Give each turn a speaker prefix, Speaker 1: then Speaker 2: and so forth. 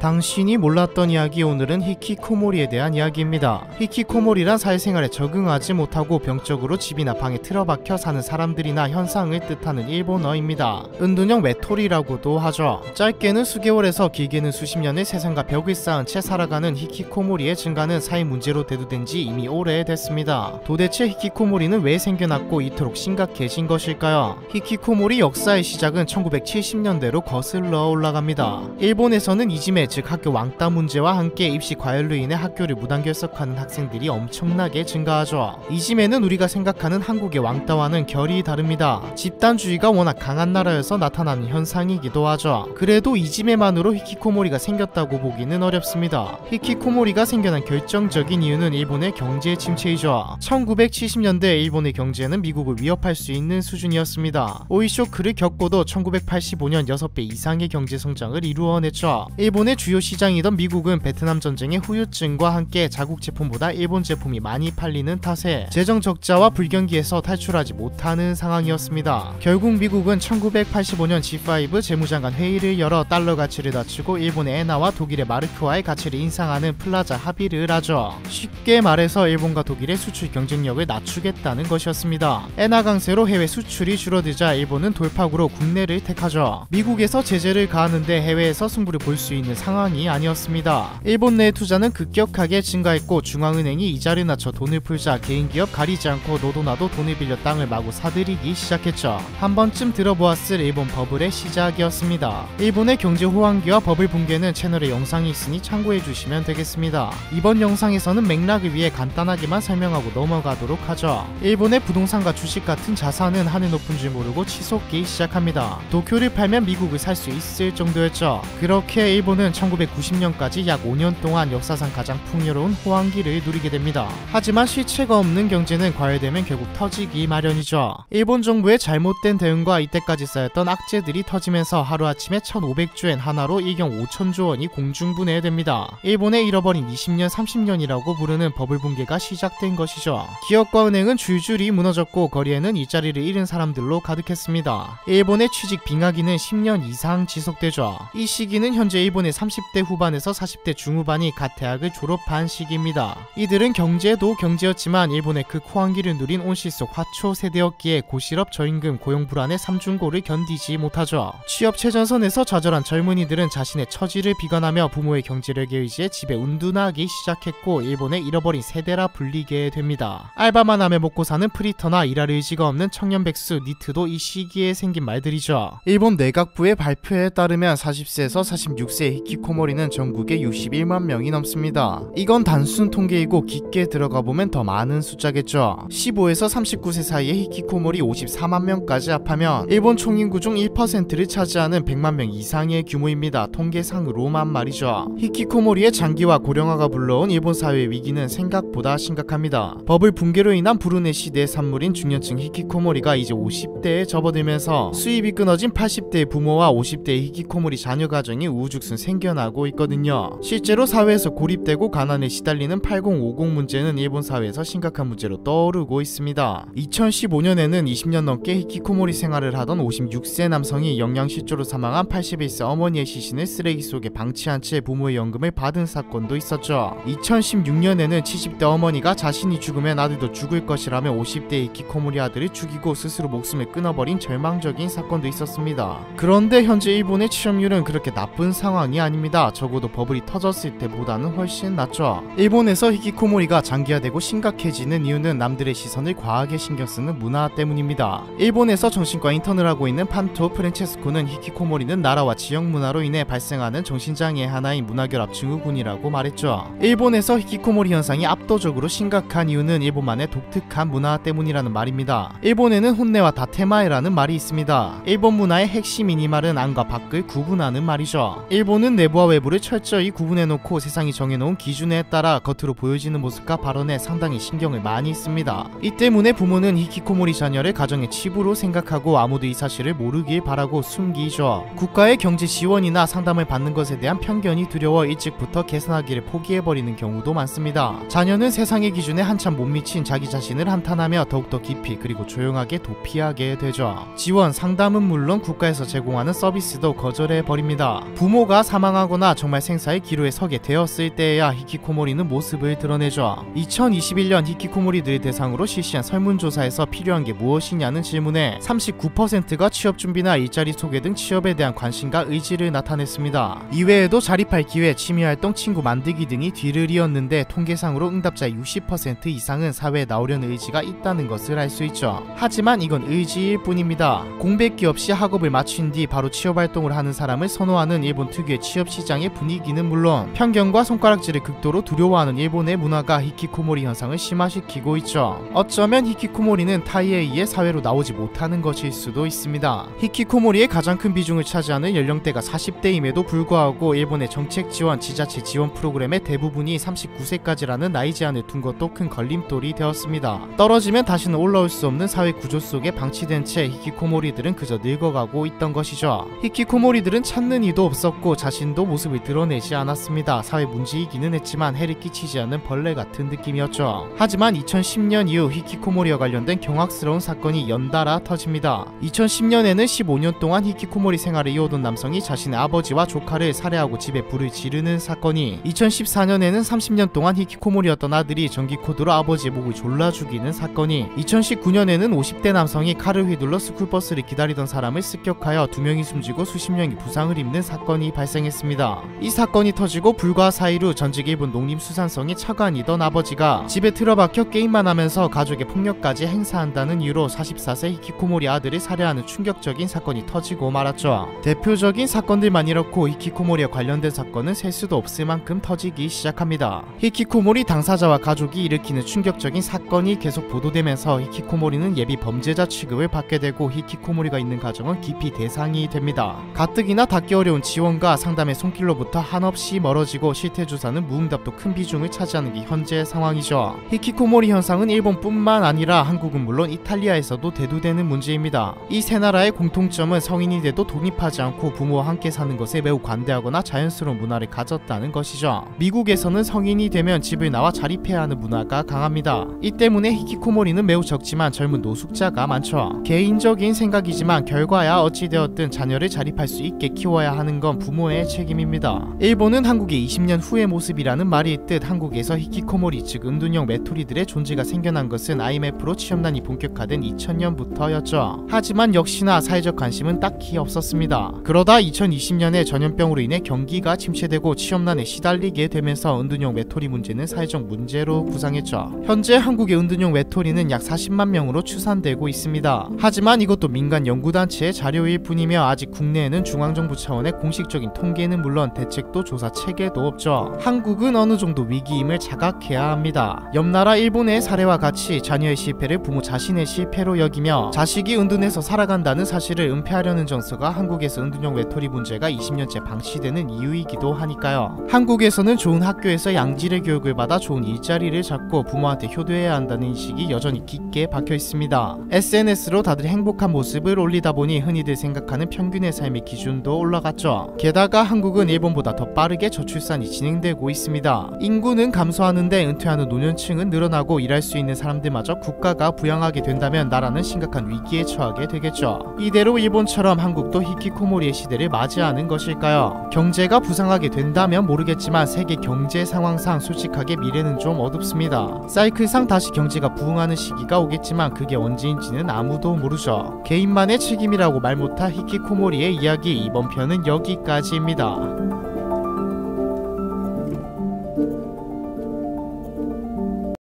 Speaker 1: 당신이 몰랐던 이야기, 오늘은 히키코모리에 대한 이야기입니다. 히키코모리란 사회생활에 적응하지 못하고 병적으로 집이나 방에 틀어박혀 사는 사람들이나 현상을 뜻하는 일본어입니다. 은둔형 외톨이라고도 하죠. 짧게는 수개월에서 길게는 수십 년의 세상과 벽을 쌓은 채 살아가는 히키코모리의 증가는 사회 문제로 대두된 지 이미 오래됐습니다. 도대체 히키코모리는 왜 생겨났고 이토록 심각해진 것일까요? 히키코모리 역사의 시작은 1970년대로 거슬러 올라갑니다. 일본에서는 이지메, 즉 학교 왕따 문제와 함께 입시 과열로 인해 학교를 무단결석하는 학생들이 엄청나게 증가하죠. 이지메는 우리가 생각하는 한국의 왕따와는 결이 다릅니다. 집단주의가 워낙 강한 나라여서 나타나는 현상이기도 하죠. 그래도 이지메만으로 히키코모리가 생겼다고 보기는 어렵습니다. 히키코모리가 생겨난 결정적인 이유는 일본의 경제 침체이죠. 1970년대 일본의 경제는 미국을 위협할 수 있는 수준이었습니다. 오일 쇼크를 겪고도 1985년 6배 이상의 경제 성장을 이루어냈죠. 일본의 주요 시장이던 미국은 베트남 전쟁의 후유증과 함께 자국 제품보다 일본 제품이 많이 팔리는 탓에 재정 적자와 불경기에서 탈출하지 못하는 상황이었습니다. 결국 미국은 1985년 G5 재무장관 회의를 열어 달러 가치를 낮추고 일본의 엔화와 독일의 마르크와의 가치를 인상하는 플라자 합의를 하죠. 쉽게 말해서 일본과 독일의 수출 경쟁력을 낮추겠다는 것이었습니다. 엔화 강세로 해외 수출이 줄어들자 일본은 돌파구로 국내를 택하죠. 미국에서 제재를 가하는데 해외에서 승부를 볼 수 있는 상황이 아니었습니다. 일본 내 투자는 급격하게 증가했고 중앙은행이 이자를 낮춰 돈을 풀자 개인기업 가리지 않고 너도나도 돈을 빌려 땅을 마구 사들이기 시작했죠. 한 번쯤 들어보았을 일본 버블의 시작이었습니다. 일본의 경제 호황기와 버블 붕괴는 채널에 영상이 있으니 참고해주시면 되겠습니다. 이번 영상에서는 맥락을 위해 간단하게만 설명하고 넘어가도록 하죠. 일본의 부동산과 주식 같은 자산은 하늘 높은 줄 모르고 치솟기 시작합니다. 도쿄를 팔면 미국을 살 수 있을 정도였죠. 그렇게 일본은 1990년까지 약 5년 동안 역사상 가장 풍요로운 호황기를 누리게 됩니다. 하지만 실체가 없는 경제는 과열되면 결국 터지기 마련이죠. 일본 정부의 잘못된 대응과 이때까지 쌓였던 악재들이 터지면서 하루아침에 1500조엔 하나로 1경 5천조 원이 공중분해됩니다. 일본의 잃어버린 20년 30년이라고 부르는 버블 붕괴가 시작된 것이죠. 기업과 은행은 줄줄이 무너졌고 거리에는 일자리를 잃은 사람들로 가득했습니다. 일본의 취직 빙하기는 10년 이상 지속되죠. 이 시기는 현재 일본의 30대 후반에서 40대 중후반이 갓 대학을 졸업한 시기입니다. 이들은 경제도 경제였지만 일본의 그 호황기를 누린 온실 속 화초 세대였기에 고실업, 저임금, 고용 불안의 삼중고를 견디지 못하죠. 취업 최전선에서 좌절한 젊은이들은 자신의 처지를 비관하며 부모의 경제력에 의지해 집에 운둔하기 시작했고 일본의 잃어버린 세대라 불리게 됩니다. 알바만 하며 먹고 사는 프리터나 일할 의지가 없는 청년 백수, 니트도 이 시기에 생긴 말들이죠. 일본 내각부의 발표에 따르면 40세에서 46세 히키코모리는 전국에 61만 명이 넘습니다. 이건 단순 통계이고 깊게 들어가 보면 더 많은 숫자겠죠. 15에서 39세 사이의 히키코모리 54만 명까지 합하면 일본 총인구 중 1%를 차지하는 100만 명 이상의 규모입니다. 통계상으로만 말이죠. 히키코모리의 장기화 고령화가 불러온 일본 사회의 위기는 생각보다 심각합니다. 버블 붕괴로 인한 불운의 시대의 산물인 중년층 히키코모리가 이제 50대에 접어들면서 수입이 끊어진 80대의 부모와 50대의 히키코모리 자녀 가정이 우후죽순 생겨나고 있거든요. 실제로 사회에서 고립되고 가난에 시달리는 8050 문제는 일본 사회에서 심각한 문제로 떠오르고 있습니다. 2015년에는 20년 넘게 히키코모리 생활을 하던 56세 남성이 영양실조로 사망한 81세 어머니의 시신을 쓰레기 속에 방치한 채 부모의 연금을 받은 사건도 있었죠. 2016년에는 70대 어머니가 자신이 죽으면 아들도 죽을 것이라며 50대 히키코모리 아들을 죽이고 스스로 목숨을 끊어버린 절망적인 사건도 있었습니다. 그런데 현재 일본의 취업률은 그렇게 나쁜 상황이 아닙니다. 적어도 버블이 터졌을 때보다는 훨씬 낫죠. 일본에서 히키코모리가 장기화되고 심각해지는 이유는 남들의 시선을 과하게 신경쓰는 문화 때문입니다. 일본에서 정신과 인턴을 하고 있는 판토 프란체스코는 히키코모리는 나라와 지역 문화로 인해 발생하는 정신장애의 하나인 문화결합 증후군이라고 말했죠. 일본에서 히키코모리 현상이 압도적으로 심각한 이유는 일본만의 독특한 문화 때문이라는 말입니다. 일본에는 혼내와 다테마에라는 말이 있습니다. 일본 문화의 핵심인 이 말은 안과 밖을 구분하는 말이죠. 일본은 내부와 외부를 철저히 구분해놓고 세상이 정해놓은 기준에 따라 겉으로 보여지는 모습과 발언에 상당히 신경을 많이 씁니다. 이 때문에 부모는 히키코모리 자녀를 가정의 치부로 생각하고 아무도 이 사실을 모르길 바라고 숨기죠. 국가의 경제 지원이나 상담을 받는 것에 대한 편견이 두려워 일찍부터 개선하기를 포기해버리는 경우도 많습니다. 자녀는 세상의 기준에 한참 못 미친 자기 자신을 한탄하며 더욱더 깊이 그리고 조용하게 도피하게 되죠. 지원, 상담은 물론 국가에서 제공하는 서비스도 거절해버립니다. 부모가 사망 사망하거나 정말 생사의 기로에 서게 되었을 때에야 히키코모리는 모습을 드러내죠. 2021년 히키코모리들을 대상으로 실시한 설문조사에서 필요한 게 무엇이냐는 질문에 39%가 취업 준비나 일자리 소개 등 취업에 대한 관심과 의지를 나타냈습니다. 이외에도 자립할 기회, 취미활동, 친구 만들기 등이 뒤를 이었는데 통계상으로 응답자의 60% 이상은 사회에 나오려는 의지가 있다는 것을 알 수 있죠. 하지만 이건 의지일 뿐입니다. 공백기 없이 학업을 마친 뒤 바로 취업활동을 하는 사람을 선호하는 일본 특유의 취업시장의 분위기는 물론 편견과 손가락질을 극도로 두려워하는 일본의 문화가 히키코모리 현상을 심화시키고 있죠. 어쩌면 히키코모리는 타이에 의해 사회로 나오지 못하는 것일 수도 있습니다. 히키코모리의 가장 큰 비중을 차지하는 연령대가 40대임에도 불구하고 일본의 정책 지원, 지자체 지원 프로그램의 대부분이 39세까지라는 나이 제한을 둔 것도 큰 걸림돌이 되었습니다. 떨어지면 다시는 올라올 수 없는 사회 구조 속에 방치된 채 히키코모리들은 그저 늙어가고 있던 것이죠. 히키코모리들은 찾는 이도 없었고 자신도 모습을 드러내지 않았습니다. 사회 문제이기는 했지만 해를 끼치지 않는 벌레 같은 느낌이었죠. 하지만 2010년 이후 히키코모리와 관련된 경악스러운 사건이 연달아 터집니다. 2010년에는 15년 동안 히키코모리 생활을 이어오던 남성이 자신의 아버지와 조카를 살해하고 집에 불을 지르는 사건이, 2014년에는 30년 동안 히키코모리였던 아들이 전기코드로 아버지의 목을 졸라 죽이는 사건이, 2019년에는 50대 남성이 칼을 휘둘러 스쿨버스를 기다리던 사람을 습격하여 2명이 숨지고 수십 명이 부상을 입는 사건이 발생했습니다. 이 사건이 터지고 불과 4일 후 전직 일본 농림수산성의 차관이던 아버지가 집에 틀어박혀 게임만 하면서 가족의 폭력까지 행사한다는 이유로 44세 히키코모리 아들을 살해하는 충격적인 사건이 터지고 말았죠. 대표적인 사건들만 이렇고 히키코모리와 관련된 사건은 셀 수도 없을 만큼 터지기 시작합니다. 히키코모리 당사자와 가족이 일으키는 충격적인 사건이 계속 보도되면서 히키코모리는 예비 범죄자 취급을 받게 되고 히키코모리가 있는 가정은 깊이 대상이 됩니다. 가뜩이나 닿기 어려운 지원과 상담의 손길로부터 한없이 멀어지고 실태조사는 무응답도 큰 비중을 차지하는 게 현재 상황이죠. 히키코모리 현상은 일본뿐만 아니라 한국은 물론 이탈리아에서도 대두되는 문제입니다. 이 세 나라의 공통점은 성인이 돼도 독립하지 않고 부모와 함께 사는 것에 매우 관대하거나 자연스러운 문화를 가졌다는 것이죠. 미국에서는 성인이 되면 집을 나와 자립해야 하는 문화가 강합니다. 이 때문에 히키코모리는 매우 적지만 젊은 노숙자가 많죠. 개인적인 생각이지만 결과야 어찌되었든 자녀를 자립할 수 있게 키워야 하는 건 부모의 책임입니다. 일본은 한국의 20년 후의 모습이라는 말이 있듯 한국에서 히키코모리 즉 은둔형 메토리들의 존재가 생겨난 것은 IMF로 취업난이 본격화된 2000년부터였죠. 하지만 역시나 사회적 관심은 딱히 없었습니다. 그러다 2020년에 전염병으로 인해 경기가 침체되고 취업난에 시달리게 되면서 은둔형 메토리 문제는 사회적 문제로 부상했죠. 현재 한국의 은둔형 메토리는 약 40만 명으로 추산되고 있습니다. 하지만 이것도 민간 연구단체의 자료일 뿐이며 아직 국내에는 중앙정부 차원의 공식적인 통계는 물론 대책도 조사 체계도 없죠. 한국은 어느 정도 위기임을 자각해야 합니다. 옆나라 일본의 사례와 같이 자녀의 실패를 부모 자신의 실패로 여기며 자식이 은둔해서 살아간다는 사실을 은폐하려는 정서가 한국에서 은둔형 외톨이 문제가 20년째 방치되는 이유이기도 하니까요. 한국에서는 좋은 학교에서 양질의 교육을 받아 좋은 일자리를 잡고 부모한테 효도해야 한다는 인식이 여전히 깊게 박혀 있습니다. SNS로 다들 행복한 모습을 올리다 보니 흔히들 생각하는 평균의 삶의 기준도 올라갔죠. 게다가 한국은 일본보다 더 빠르게 저출산이 진행되고 있습니다. 인구는 감소하는데 은퇴하는 노년층은 늘어나고 일할 수 있는 사람들마저 국가가 부양하게 된다면 나라는 심각한 위기에 처하게 되겠죠. 이대로 일본처럼 한국도 히키코모리의 시대를 맞이하는 것일까요? 경제가 부상하게 된다면 모르겠지만 세계 경제 상황상 솔직하게 미래는 좀 어둡습니다. 사이클상 다시 경제가 부흥하는 시기가 오겠지만 그게 언제인지는 아무도 모르죠. 개인만의 책임이라고 말 못할 히키코모리의 이야기, 이번 편은 여기까지입니다.